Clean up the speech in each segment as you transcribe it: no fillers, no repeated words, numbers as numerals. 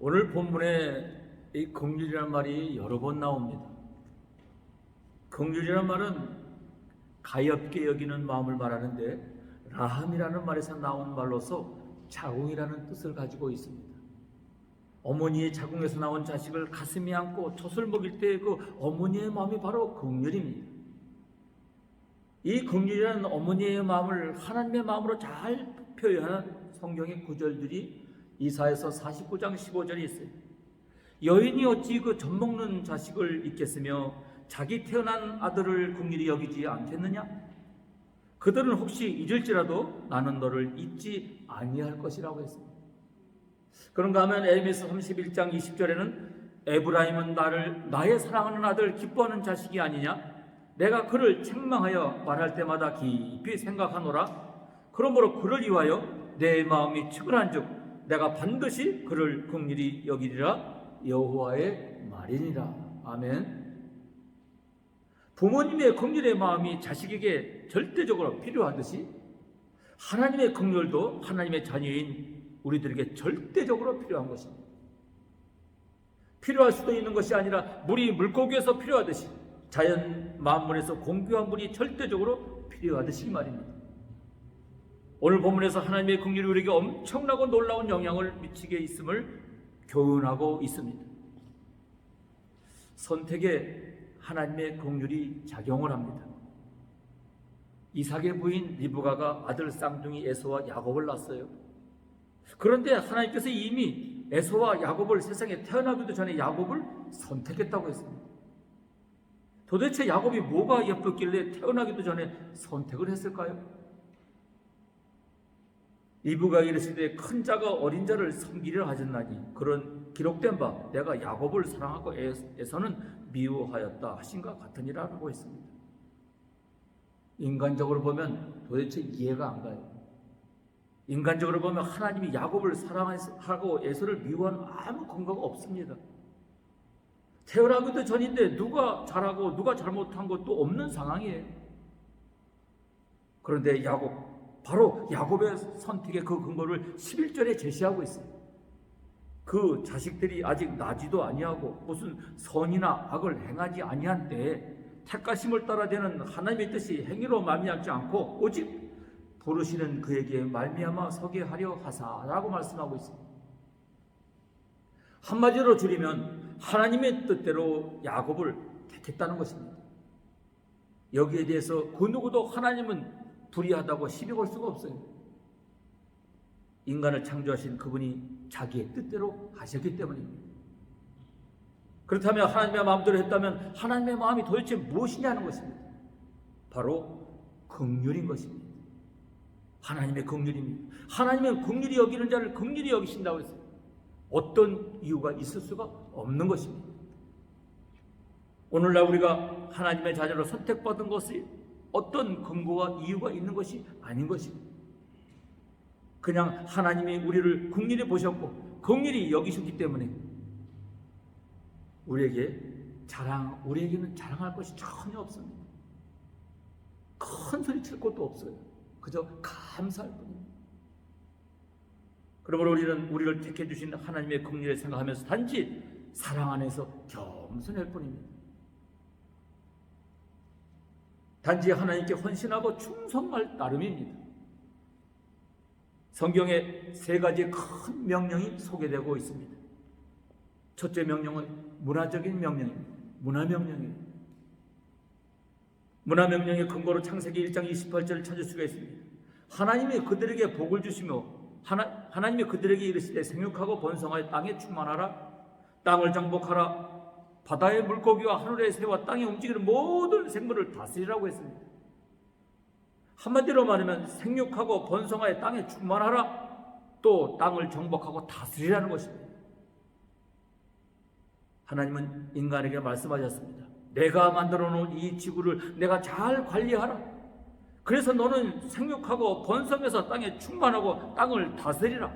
오늘 본문에 이 긍휼이라는 말이 여러 번 나옵니다. 긍휼이라는 말은 가엾게 여기는 마음을 말하는데, 라함이라는 말에서 나온 말로서 자궁이라는 뜻을 가지고 있습니다. 어머니의 자궁에서 나온 자식을 가슴에 안고 젖을 먹일 때 그 어머니의 마음이 바로 긍휼입니다. 이 긍휼이라는 어머니의 마음을 하나님의 마음으로 잘 표현한 성경의 구절들이 이사야서 49장 15절에 있어요. 여인이 어찌 그 젖먹는 자식을 잊겠으며 자기 태어난 아들을 긍휼히 여기지 않겠느냐? 그들은 혹시 잊을지라도 나는 너를 잊지 아니할 것이라고 했습니다. 그런가 하면 에레미야 31장 20절에는 에브라임은 나의 사랑하는 아들 기뻐하는 자식이 아니냐? 내가 그를 책망하여 말할 때마다 깊이 생각하노라. 그러므로 그를 위하여 내 마음이 측은한즉 내가 반드시 그를 긍휼히 여기리라. 여호와의 말이니라. 아멘. 부모님의 긍휼의 마음이 자식에게 절대적으로 필요하듯이 하나님의 긍휼도 하나님의 자녀인 우리들에게 절대적으로 필요한 것입니다. 필요할 수도 있는 것이 아니라 물이 물고기에서 필요하듯이 자연 만물에서 공교한 물이 절대적으로 필요하듯이 말입니다. 오늘 본문에서 하나님의 긍휼이 우리에게 엄청나고 놀라운 영향을 미치게 있음을 교훈하고 있습니다. 선택에 하나님의 긍휼이 작용을 합니다. 이삭의 부인 리브가가 아들 쌍둥이 에서와 야곱을 낳았어요. 그런데 하나님께서 이미 에서와 야곱을 세상에 태어나기도 전에 야곱을 선택했다고 했습니다. 도대체 야곱이 뭐가 예뻤길래 태어나기도 전에 선택을 했을까요? 리브가 이르시되 큰 자가 어린 자를 섬기려 하셨나니 그런 기록된 바 내가 야곱을 사랑하고 에서는 미워하였다 하신가 같으니라 라고 했습니다. 인간적으로 보면 도대체 이해가 안 가요. 인간적으로 보면 하나님이 야곱을 사랑하고 에서를 미워하는 아무 근거가 없습니다. 태어나기도 전인데 누가 잘하고 누가 잘못한 것도 없는 상황이에요. 그런데 바로 야곱의 선택의 그 근거를 11절에 제시하고 있습니다. 그 자식들이 아직 나지도 아니하고 무슨 선이나 악을 행하지 아니한 때에 택가심을 따라 되는 하나님의 뜻이 행위로 말미암지 않고 오직 부르시는 그에게 말미암아 서게 하려 하사라고 말씀하고 있습니다. 한마디로 줄이면 하나님의 뜻대로 야곱을 택했다는 것입니다. 여기에 대해서 그 누구도 하나님은 불의하다고 시비 걸 수가 없어요. 인간을 창조하신 그분이 자기의 뜻대로 하셨기 때문입니다. 그렇다면 하나님의 마음대로 했다면 하나님의 마음이 도대체 무엇이냐는 것입니다. 바로 긍휼인 것입니다. 하나님의 긍휼입니다. 하나님은 긍휼히 여기는 자를 긍휼히 여기신다고 했어요. 어떤 이유가 있을 수가 없는 것입니다. 오늘날 우리가 하나님의 자녀로 선택받은 것이 어떤 근거와 이유가 있는 것이 아닌 것입니다. 그냥 하나님이 우리를 긍휼히 보셨고 긍휼히 여기셨기 때문에 우리에게는 자랑할 것이 전혀 없습니다. 큰 소리 칠 것도 없어요. 그저 감사할 뿐입니다. 그러므로 우리는 우리를 택해 주신 하나님의 긍휼을 생각하면서 단지 사랑 안에서 겸손할 뿐입니다. 단지 하나님께 헌신하고 충성할 따름입니다. 성경에 세 가지의 큰 명령이 소개되고 있습니다. 첫째 명령은 문화적인 명령입니다. 문화명령입니다. 문화명령의 근거로 창세기 1장 28절을 찾을 수가 있습니다. 하나님이 그들에게 복을 주시며 하나님이 그들에게 이르시되 생육하고 번성하여 땅에 충만하라. 땅을 정복하라. 바다의 물고기와 하늘의 새와 땅에 움직이는 모든 생물을 다스리라고 했습니다. 한마디로 말하면 생육하고 번성하여 땅에 충만하라. 또 땅을 정복하고 다스리라는 것입니다. 하나님은 인간에게 말씀하셨습니다. 내가 만들어 놓은 이 지구를 내가 잘 관리하라. 그래서 너는 생육하고 번성해서 땅에 충만하고 땅을 다스리라.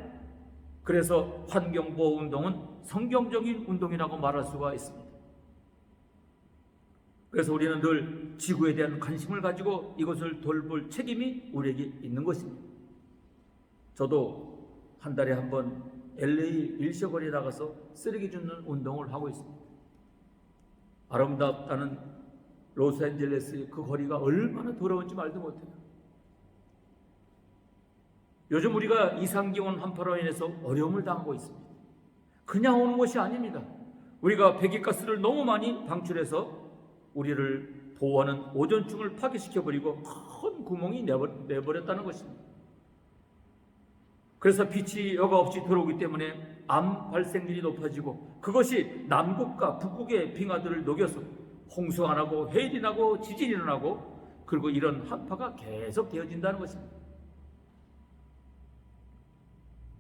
그래서 환경보호 운동은 성경적인 운동이라고 말할 수가 있습니다. 그래서 우리는 늘 지구에 대한 관심을 가지고 이것을 돌볼 책임이 우리에게 있는 것입니다. 저도 한 달에 한 번 LA 일셔거리에 나가서 쓰레기 줍는 운동을 하고 있습니다. 아름답다는 로스앤젤레스의 그 거리가 얼마나 더러운지 말도 못해요. 요즘 우리가 이상기온 한파로 인해서 어려움을 당하고 있습니다. 그냥 오는 것이 아닙니다. 우리가 배기가스를 너무 많이 방출해서 우리를 보호하는 오존층을 파괴시켜버리고 큰 구멍이 내버렸다는 것입니다. 그래서 빛이 여과 없이 들어오기 때문에 암 발생률이 높아지고, 그것이 남극과 북극의 빙하들을 녹여서 홍수가 나고 해일이 나고 지진이 일어나고, 그리고 이런 한파가 계속 되어진다는 것입니다.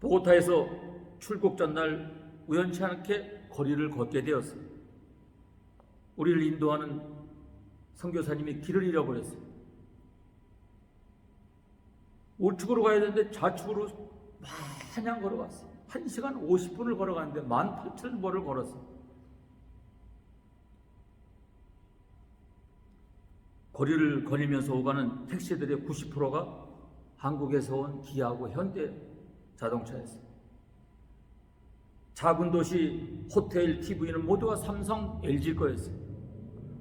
보고타에서 출국 전날 우연치 않게 거리를 걷게 되었어요. 우리를 인도하는 선교사님이 길을 잃어버렸어요. 우측으로 가야 되는데 좌측으로 마냥 걸어갔어요. 1시간 50분을 걸어갔는데 18,000보를 걸었어요. 거리를 거니면서 오가는 택시들의 90%가 한국에서 온 기아하고 현대 자동차였어요. 작은 도시 호텔, TV는 모두가 삼성, LG 거였어요.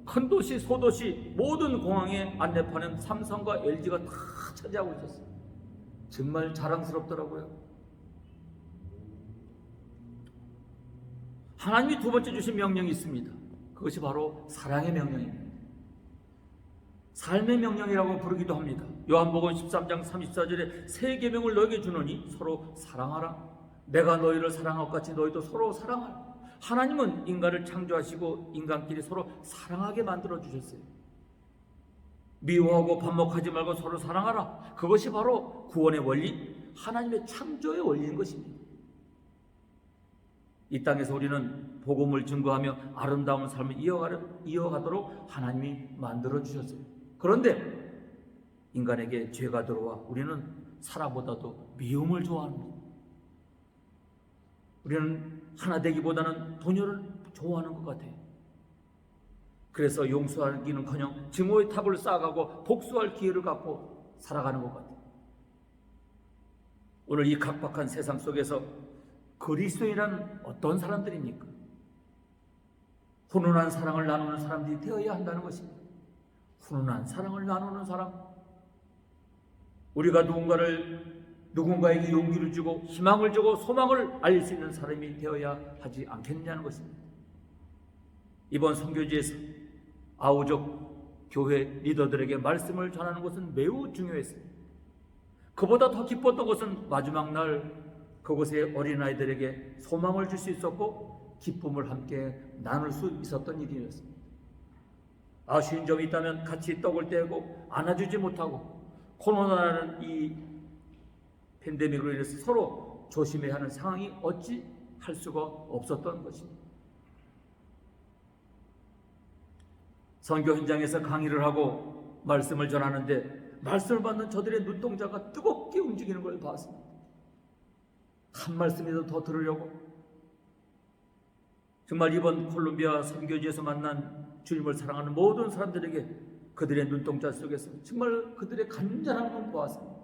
큰 도시, 소도시 모든 공항의 안내판은 삼성과 LG가 다 차지하고 있었어요. 정말 자랑스럽더라고요. 하나님이 두 번째 주신 명령이 있습니다. 그것이 바로 사랑의 명령입니다. 삶의 명령이라고 부르기도 합니다. 요한복음 13장 34절에 새 계명을 너에게 주노니 서로 사랑하라. 내가 너희를 사랑한 것 같이 너희도 서로 사랑하라. 하나님은 인간을 창조하시고 인간끼리 서로 사랑하게 만들어 주셨어요. 미워하고 반목하지 말고 서로 사랑하라. 그것이 바로 구원의 원리, 하나님의 창조의 원리인 것입니다. 이 땅에서 우리는 복음을 증거하며 아름다운 삶을 이어가도록 하나님이 만들어 주셨어요. 그런데 인간에게 죄가 들어와 우리는 사랑보다도 미움을 좋아합니다. 우리는 하나 되기보다는 분열을 좋아하는 것 같아요. 그래서 용서하기는커녕 증오의 탑을 쌓아가고 복수할 기회를 갖고 살아가는 것 같아요. 오늘 이 각박한 세상 속에서 그리스도인이란 어떤 사람들입니까? 훈훈한 사랑을 나누는 사람들이 되어야 한다는 것입니다. 훈훈한 사랑을 나누는 사람, 우리가 누군가에게 용기를 주고 희망을 주고 소망을 알릴 수 있는 사람이 되어야 하지 않겠냐는 것입니다. 이번 선교지에서 아우족 교회 리더들에게 말씀을 전하는 것은 매우 중요했습니다. 그보다 더 기뻤던 것은 마지막 날 그곳의 어린아이들에게 소망을 줄 수 있었고 기쁨을 함께 나눌 수 있었던 일이었습니다. 아쉬운 점이 있다면 같이 떡을 떼고 안아주지 못하고 코로나라는 이 팬데믹으로 인해서 서로 조심해야 하는 상황이 어찌 할 수가 없었던 것입니다. 선교 현장에서 강의를 하고 말씀을 전하는데 말씀을 받는 저들의 눈동자가 뜨겁게 움직이는 걸 봤습니다. 한 말씀이라도 더 들으려고. 정말 이번 콜롬비아 선교지에서 만난 주님을 사랑하는 모든 사람들에게 그들의 눈동자 속에서 정말 그들의 간절한 걸 보았습니다.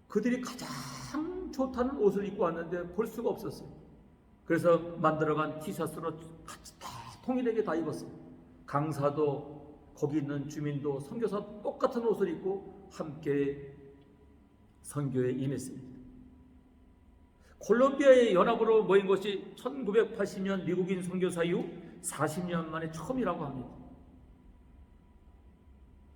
그들이 가장 좋다는 옷을 입고 왔는데 볼 수가 없었어요. 그래서 만들어간 티셔츠로 같이 다 통일하게 다 입었어요. 강사도 거기 있는 주민도 선교사 똑같은 옷을 입고 함께 선교에 임했습니다. 콜롬비아의 연합으로 모인 것이 1980년 미국인 선교사 이후 40년 만에 처음이라고 합니다.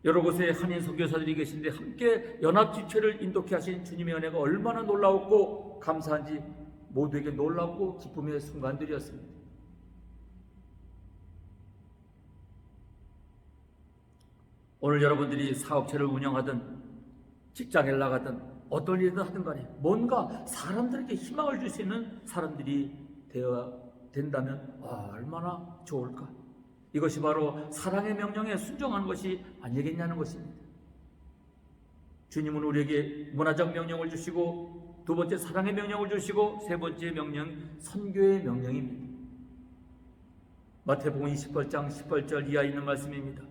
여러 곳에 한인 선교사들이 계신데 함께 연합 지체를 인도케 하신 주님의 은혜가 얼마나 놀라웠고 감사한지 모두에게 놀랍고 기쁨의 순간들이었습니다. 오늘 여러분들이 사업체를 운영하든 직장에 나가든 어떤 일이든 하든 간에 뭔가 사람들에게 희망을 줄 수 있는 사람들이 되어야 된다면 얼마나 좋을까. 이것이 바로 사랑의 명령에 순종하는 것이 아니겠냐는 것입니다. 주님은 우리에게 문화적 명령을 주시고 두 번째 사랑의 명령을 주시고 세 번째 명령 선교의 명령입니다. 마태복음 28장 18절 이하에 있는 말씀입니다.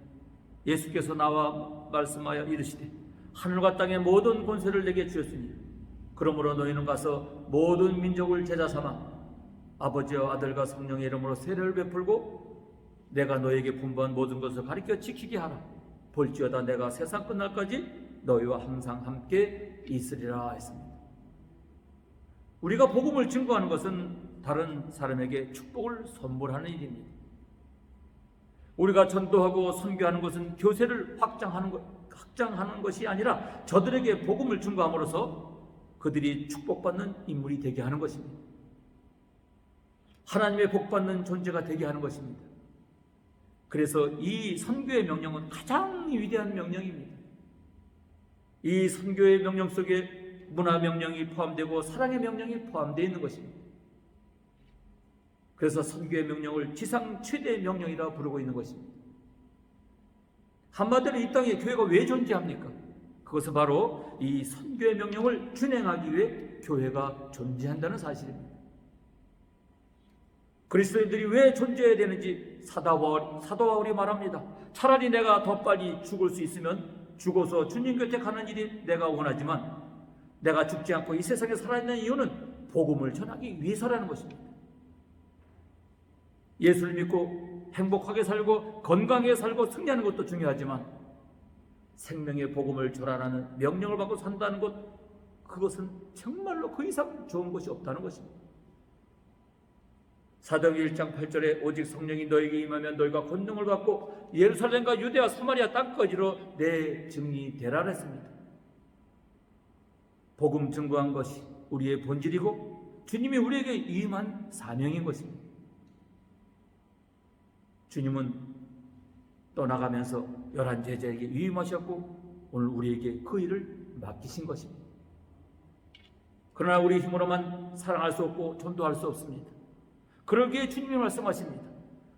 예수께서 나와 말씀하여 이르시되 하늘과 땅의 모든 권세를 내게 주셨으니 그러므로 너희는 가서 모든 민족을 제자 삼아 아버지와 아들과 성령의 이름으로 세례를 베풀고 내가 너에게 분부한 모든 것을 가르쳐 지키게 하라. 볼지어다 내가 세상 끝날까지 너희와 항상 함께 있으리라 했습니다. 우리가 복음을 증거하는 것은 다른 사람에게 축복을 선물하는 일입니다. 우리가 전도하고 선교하는 것은 교세를 확장하는 것이 아니라 저들에게 복음을 증거함으로써 그들이 축복받는 인물이 되게 하는 것입니다. 하나님의 복받는 존재가 되게 하는 것입니다. 그래서 이 선교의 명령은 가장 위대한 명령입니다. 이 선교의 명령 속에 문화 명령이 포함되고 사랑의 명령이 포함되어 있는 것입니다. 그래서 선교의 명령을 지상 최대의 명령이라 부르고 있는 것입니다. 한마디로 이 땅에 교회가 왜 존재합니까? 그것은 바로 이 선교의 명령을 준행하기 위해 교회가 존재한다는 사실입니다. 그리스도인들이 왜 존재해야 되는지 사도 바울이 말합니다. 차라리 내가 더 빨리 죽을 수 있으면 죽어서 주님 곁에 가는 일이 내가 원하지만 내가 죽지 않고 이 세상에 살아있는 이유는 복음을 전하기 위해서라는 것입니다. 예수를 믿고 행복하게 살고 건강하게 살고 승리하는 것도 중요하지만 생명의 복음을 전하라는 명령을 받고 산다는 것, 그것은 정말로 그 이상 좋은 것이 없다는 것입니다. 사도행전 1장 8절에 오직 성령이 너에게 임하면 너희가 권능을 받고 예루살렘과 유대와 사마리아 땅까지로 내 증인이 되라 했습니다. 복음 증거한 것이 우리의 본질이고 주님이 우리에게 임한 사명인 것입니다. 주님은 떠나가면서 11 제자에게 위임하셨고 오늘 우리에게 그 일을 맡기신 것입니다. 그러나 우리 힘으로만 사랑할 수 없고 전도할 수 없습니다. 그러기에 주님이 말씀하십니다.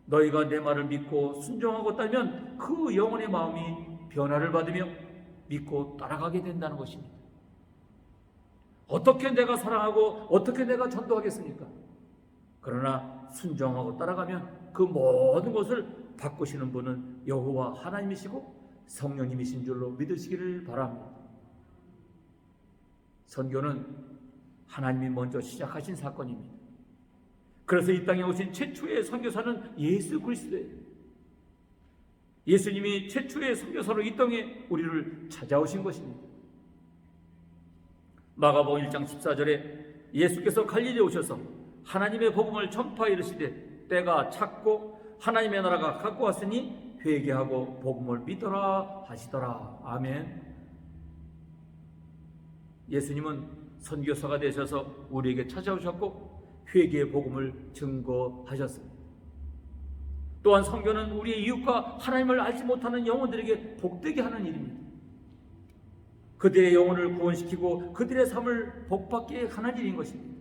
너희가 내 말을 믿고 순종하고 따르면 그 영혼의 마음이 변화를 받으며 믿고 따라가게 된다는 것입니다. 어떻게 내가 사랑하고 어떻게 내가 전도하겠습니까? 그러나 순종하고 따라가면 그 모든 것을 바꾸시는 분은 여호와 하나님이시고 성령님이신 줄로 믿으시기를 바랍니다. 선교는 하나님이 먼저 시작하신 사건입니다. 그래서 이 땅에 오신 최초의 선교사는 예수 그리스도예요. 예수님이 최초의 선교사로 이 땅에 우리를 찾아오신 것입니다. 마가복음 1장 14절에 예수께서 갈릴리에 오셔서 하나님의 복음을 전파하여 이르시되 때가 찼고 하나님의 나라가 갖고 왔으니 회개하고 복음을 믿어라 하시더라. 아멘. 예수님은 선교사가 되셔서 우리에게 찾아오셨고 회개의 복음을 증거하셨습니다. 또한 선교는 우리의 이웃과 하나님을 알지 못하는 영혼들에게 복되게 하는 일입니다. 그들의 영혼을 구원시키고 그들의 삶을 복받게 하는 일인 것입니다.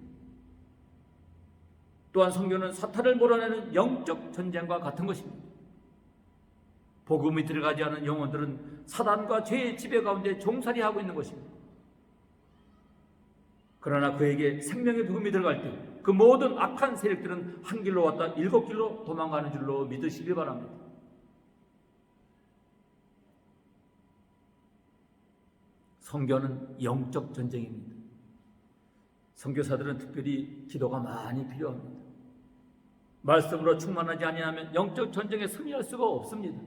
또한 선교는 사탄을 몰아내는 영적 전쟁과 같은 것입니다. 복음이 들어가지 않은 영혼들은 사단과 죄의 지배 가운데 종살이하고 있는 것입니다. 그러나 그에게 생명의 복음이 들어갈 때 그 모든 악한 세력들은 한 길로 왔다 7길로 도망가는 줄로 믿으시기 바랍니다. 선교는 영적 전쟁입니다. 선교사들은 특별히 기도가 많이 필요합니다. 말씀으로 충만하지 아니하면 영적 전쟁에 승리할 수가 없습니다.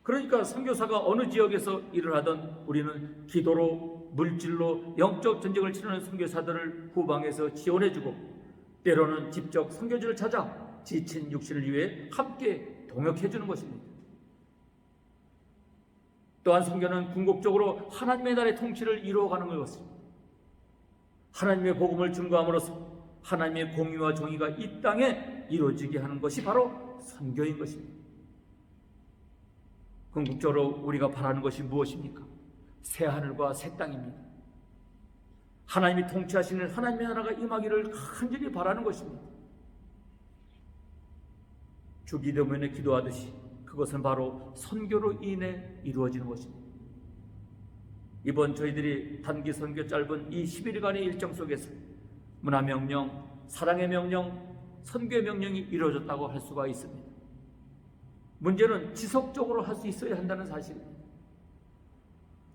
그러니까 선교사가 어느 지역에서 일을 하든 우리는 기도로 물질로 영적 전쟁을 치르는 선교사들을 후방에서 지원해주고 때로는 직접 선교지를 찾아 지친 육신을 위해 함께 동역해주는 것입니다. 또한 선교는 궁극적으로 하나님의 나라의 통치를 이루어가는 것입니다. 하나님의 복음을 증거함으로써 하나님의 공의와 정의가 이 땅에 이루어지게 하는 것이 바로 선교인 것입니다. 궁극적으로 우리가 바라는 것이 무엇입니까? 새 하늘과 새 땅입니다. 하나님이 통치하시는 하나님의 나라가 임하기를 간절히 바라는 것입니다. 주기도문에 기도하듯이 그것은 바로 선교로 인해 이루어지는 것입니다. 이번 저희들이 단기 선교 짧은 이 11일간의 일정 속에서 문화명령, 사랑의 명령, 선교의 명령이 이루어졌다고 할 수가 있습니다. 문제는 지속적으로 할 수 있어야 한다는 사실입니다.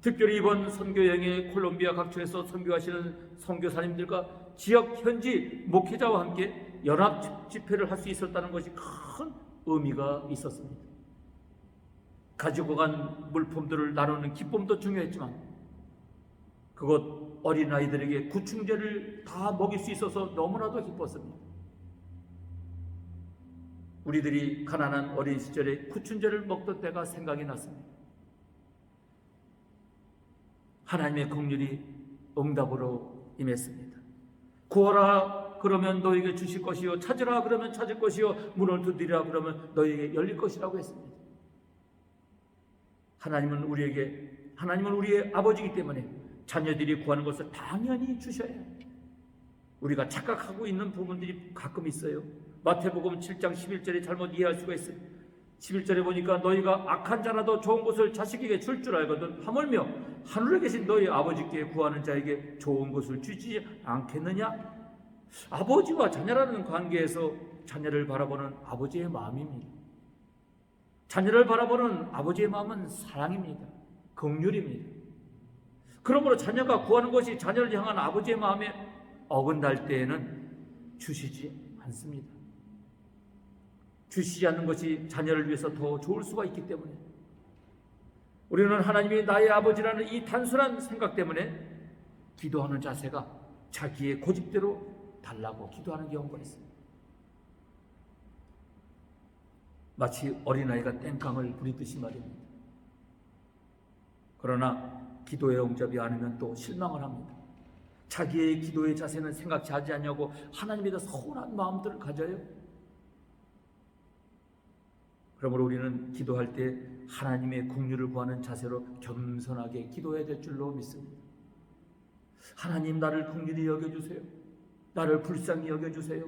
특별히 이번 선교여행에 콜롬비아 각처에서 선교하시는 선교사님들과 지역 현지 목회자와 함께 연합 집회를 할 수 있었다는 것이 큰 의미가 있었습니다. 가지고 간 물품들을 나누는 기쁨도 중요했지만 그곳 어린아이들에게 구충제를 다 먹일 수 있어서 너무나도 기뻤습니다. 우리들이 가난한 어린 시절에 구충제를 먹던 때가 생각이 났습니다. 하나님의 긍휼이 응답으로 임했습니다. 구하라 그러면 너에게 주실 것이요, 찾으라 그러면 찾을 것이요, 문을 두드리라 그러면 너에게 열릴 것이라고 했습니다. 하나님은 우리의 아버지이기 때문에 자녀들이 구하는 것을 당연히 주셔야 해요. 우리가 착각하고 있는 부분들이 가끔 있어요. 마태복음 7장 11절에 잘못 이해할 수가 있어요. 11절에 보니까 너희가 악한 자라도 좋은 것을 자식에게 줄 줄 알거든 하물며 하늘에 계신 너희 아버지께 구하는 자에게 좋은 것을 주지 않겠느냐? 아버지와 자녀라는 관계에서 자녀를 바라보는 아버지의 마음입니다. 자녀를 바라보는 아버지의 마음은 사랑입니다. 긍휼입니다. 그러므로 자녀가 구하는 것이 자녀를 향한 아버지의 마음에 어긋날 때에는 주시지 않습니다. 주시지 않는 것이 자녀를 위해서 더 좋을 수가 있기 때문에 우리는 하나님이 나의 아버지라는 이 단순한 생각 때문에 기도하는 자세가 자기의 고집대로 달라고 기도하는 경우가 있습니다. 마치 어린아이가 땡깡을 부리듯이 말입니다. 그러나 기도의 응답이 아니면 또 실망을 합니다. 자기의 기도의 자세는 생각지 하지 않냐고 하나님에 대해 서운한 마음들을 가져요. 그러므로 우리는 기도할 때 하나님의 긍휼을 구하는 자세로 겸손하게 기도해야 될 줄로 믿습니다. 하나님, 나를 긍휼히 여겨주세요. 나를 불쌍히 여겨주세요.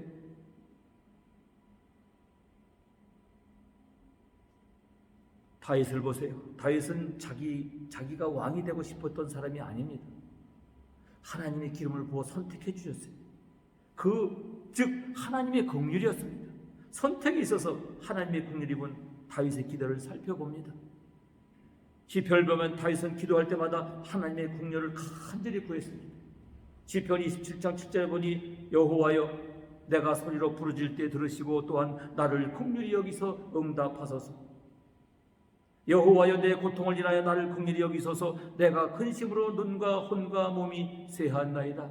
다윗을 보세요. 다윗은 자기가 왕이 되고 싶었던 사람이 아닙니다. 하나님의 기름을 부어 선택해 주셨어요. 즉 하나님의 긍휼이었습니다. 선택이 있어서 하나님의 긍휼이 본 다윗의 기도를 살펴봅니다. 시편을 보면 다윗은 기도할 때마다 하나님의 긍휼을 간절히 구했습니다. 시편 27장 7절에 보니 여호와여 내가 소리로 부르짖을 때 들으시고 또한 나를 긍휼히 여기서 응답하소서. 여호와여 내 고통을 인하여 나를 긍휼히 여기소서. 내가 근심으로 눈과 혼과 몸이 쇠하나이다.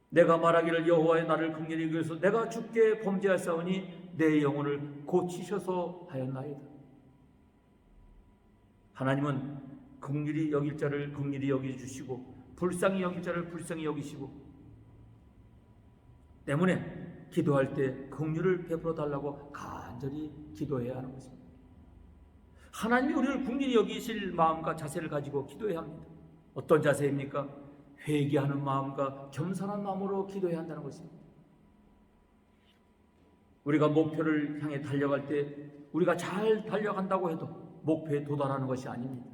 내가 말하기를 여호와여 나를 긍휼히 여기소서. 내가 주께 범죄하사오니 내 영혼을 고치셔서 하였나이다. 하나님은 긍휼히 여길 자를 긍휼히 여기주시고 불쌍히 여길 자를 불쌍히 여기시고 때문에 기도할 때 긍휼을 베풀어 달라고 간절히 기도해야 하는 것입니다. 하나님이 우리를 긍휼히 여기실 마음과 자세를 가지고 기도해야 합니다. 어떤 자세입니까? 회개하는 마음과 겸손한 마음으로 기도해야 한다는 것입니다. 우리가 목표를 향해 달려갈 때 우리가 잘 달려간다고 해도 목표에 도달하는 것이 아닙니다.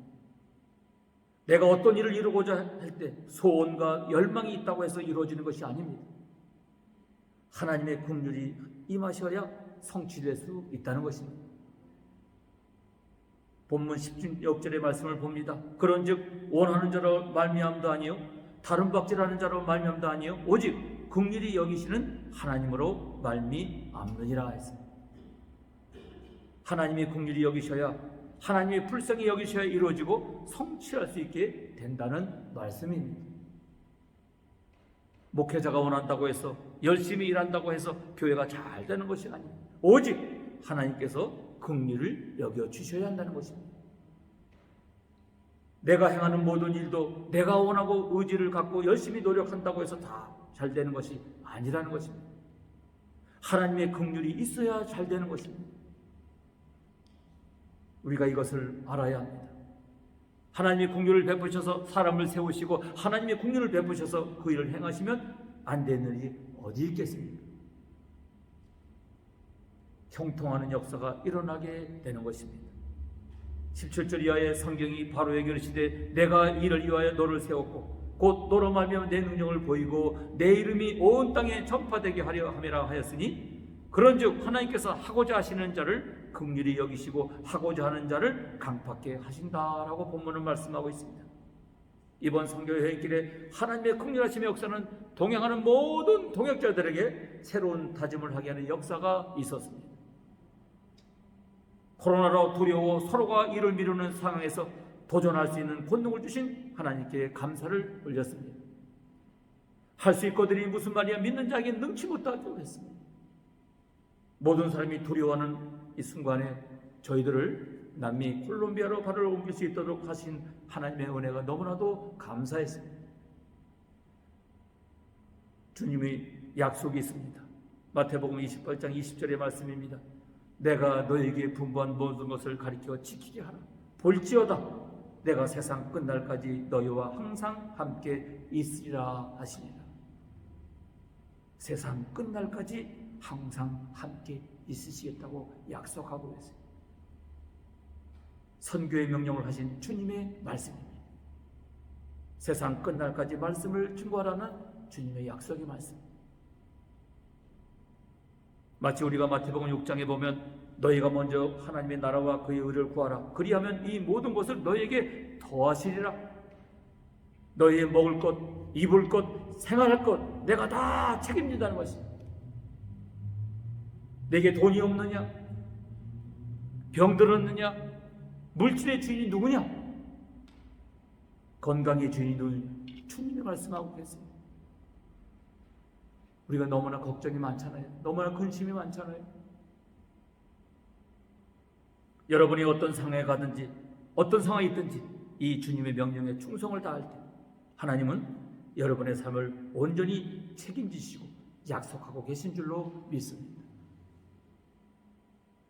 내가 어떤 일을 이루고자 할 때 소원과 열망이 있다고 해서 이루어지는 것이 아닙니다. 하나님의 긍휼이 임하셔야 성취될 수 있다는 것입니다. 본문 16절의 말씀을 봅니다. 그런즉 원하는 자로 말미암도 아니요 다른 박질하는 자로 말미암도 아니요 오직 긍휼히 여기시는 하나님으로 말미암느니라 했습니다. 하나님의 긍휼히 여기셔야 하나님의 불쌍히 여기셔야 이루어지고 성취할 수 있게 된다는 말씀입니다. 목회자가 원한다고 해서 열심히 일한다고 해서 교회가 잘 되는 것이 아닙니다. 오직 하나님께서 긍휼을 여겨주셔야 한다는 것입니다. 내가 행하는 모든 일도 내가 원하고 의지를 갖고 열심히 노력한다고 해서 다 잘 되는 것이 아니라는 것입니다. 하나님의 긍휼이 있어야 잘 되는 것입니다. 우리가 이것을 알아야 합니다. 하나님의 긍휼을 베푸셔서 사람을 세우시고 하나님의 긍휼을 베푸셔서 그 일을 행하시면 안 되는 일이 어디 있겠습니까? 형통하는 역사가 일어나게 되는 것입니다. 17절 이하의 성경이 바로에게 이르시되 내가 이를 위하여 너를 세웠고 곧 너로 말미암아 내 능력을 보이고 내 이름이 온 땅에 전파되게 하려 함이라 하였으니 그런즉 하나님께서 하고자 하시는 자를 긍휼히 여기시고 하고자 하는 자를 강팍게 하신다라고 본문은 말씀하고 있습니다. 이번 선교 여행길에 하나님의 긍휼하심의 역사는 동행하는 모든 동역자들에게 새로운 다짐을 하게 하는 역사가 있었습니다. 코로나로 두려워 서로가 이를 미루는 상황에서 도전할 수 있는 본능을 주신 하나님께 감사를 올렸습니다. 할 수 있거든이 무슨 말이야, 믿는 자에게 능치 못하다고 했습니다. 모든 사람이 두려워하는 이 순간에 저희들을 남미 콜롬비아로 발을 옮길 수 있도록 하신 하나님의 은혜가 너무나도 감사했습니다. 주님의 약속이 있습니다. 마태복음 28장 20절의 말씀입니다. 내가 너에게 분부한 모든 것을 가리켜 지키게 하라. 볼지어다 내가 세상 끝날까지 너희와 항상 함께 있으리라 하시니라. 세상 끝날까지 항상 함께 있으시겠다고 약속하고 있어요. 선교의 명령을 하신 주님의 말씀입니다. 세상 끝날까지 말씀을 증거하라는 주님의 약속의 말씀. 마치 우리가 마태복음 6장에 보면 너희가 먼저 하나님의 나라와 그의 의를 구하라. 그리하면 이 모든 것을 너희에게 더하시리라. 너희의 먹을 것, 입을 것, 생활할 것 내가 다 책임진다는 것입니다. 내게 돈이 없느냐? 병들었느냐? 물질의 주인이 누구냐? 건강의 주인이 누구냐? 주님이 말씀하고 계십니다. 우리가 너무나 걱정이 많잖아요. 너무나 근심이 많잖아요. 여러분이 어떤 상황에 가든지 어떤 상황이 있든지 이 주님의 명령에 충성을 다할 때 하나님은 여러분의 삶을 온전히 책임지시고 약속하고 계신 줄로 믿습니다.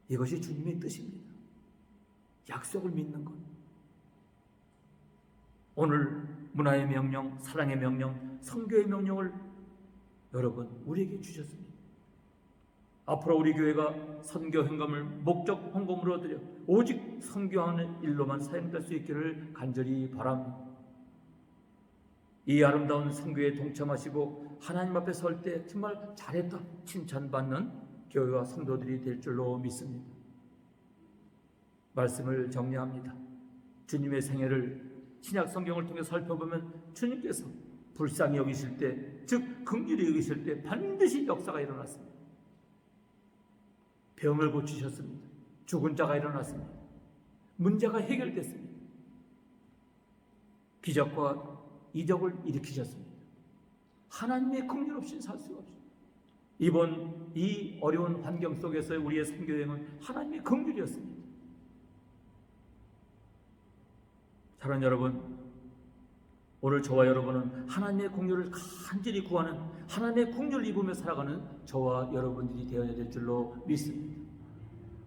이것이 주님의 뜻입니다. 약속을 믿는 것. 오늘 문화의 명령, 사랑의 명령, 선교의 명령을 여러분 우리에게 주셨습니다. 앞으로 우리 교회가 선교 헌금을 목적 헌금으로 드려 오직 선교하는 일로만 사용될 수 있기를 간절히 바랍니다. 이 아름다운 선교에 동참하시고 하나님 앞에 설 때 정말 잘했다 칭찬받는 교회와 성도들이 될 줄로 믿습니다. 말씀을 정리합니다. 주님의 생애를 신약 성경을 통해 살펴보면 주님께서 불쌍히 여기실 때, 즉 긍휼히 여기실 때 반드시 역사가 일어났습니다. 병을 고치셨습니다. 죽은 자가 일어났습니다. 문제가 해결됐습니다. 기적과 이적을 일으키셨습니다. 하나님의 긍휼 없이는 살 수가 없습니다. 이번 이 어려운 환경 속에서의 우리의 선교여행은 하나님의 긍휼이었습니다. 사랑하는 여러분, 오늘 저와 여러분은 하나님의 긍휼을 간절히 구하는, 하나님의 긍휼을 입으며 살아가는 저와 여러분들이 되어야 될 줄로 믿습니다.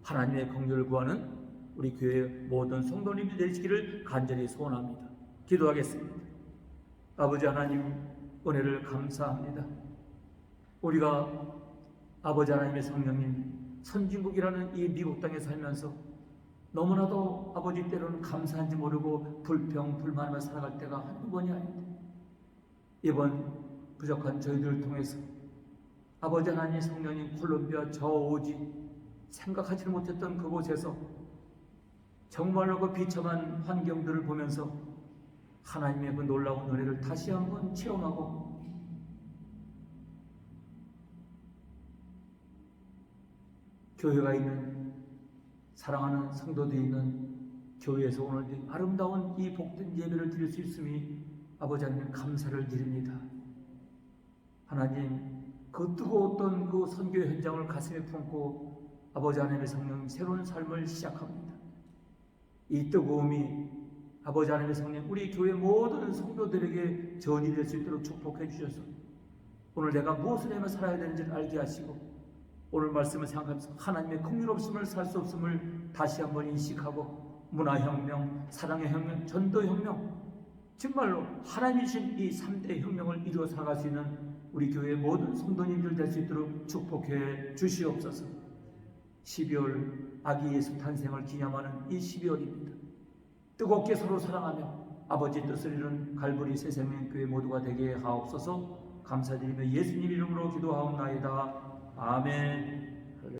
하나님의 긍휼을 구하는 우리 교회 모든 성도님들이 되시기를 간절히 소원합니다. 기도하겠습니다. 아버지 하나님, 은혜를 감사합니다. 우리가 아버지 하나님의 성령님, 선진국이라는 이 미국 땅에 살면서 너무나도 아버지 때로는 감사한지 모르고 불평, 불만을 살아갈 때가 한두 번이 아닌데 이번 부족한 저희들을 통해서 아버지 하나님 성령님 콜롬비아 저 오지 생각하지 못했던 그곳에서 정말로 그 비참한 환경들을 보면서 하나님의 그 놀라운 은혜를 다시 한번 체험하고 교회가 있는 사랑하는 성도들이 있는 교회에서 오늘 아름다운 이 복된 예배를 드릴 수 있음이 아버지 하나님 감사를 드립니다. 하나님, 그 뜨거웠던 그 선교 현장을 가슴에 품고 아버지 하나님의 성령 새로운 삶을 시작합니다. 이 뜨거움이 아버지 하나님의 성령 우리 교회 모든 성도들에게 전이 될 수 있도록 축복해 주셔서 오늘 내가 무엇을 하며 살아야 되는지를 알게 하시고 오늘 말씀을 생각하면서 하나님의 긍휼 없음을 살 수 없음을 다시 한번 인식하고 문화혁명, 사랑의 혁명, 전도혁명 정말로 하나님이신 이 3대 혁명을 이루어 살아갈 수 있는 우리 교회 모든 성도님들 될 수 있도록 축복해 주시옵소서. 12월 아기 예수 탄생을 기념하는 이 12월입니다. 뜨겁게 서로 사랑하며 아버지 뜻을 이룬 갈보리 새생명교회 모두가 되게 하옵소서. 감사드리며 예수님 이름으로 기도하옵나이다. 아멘.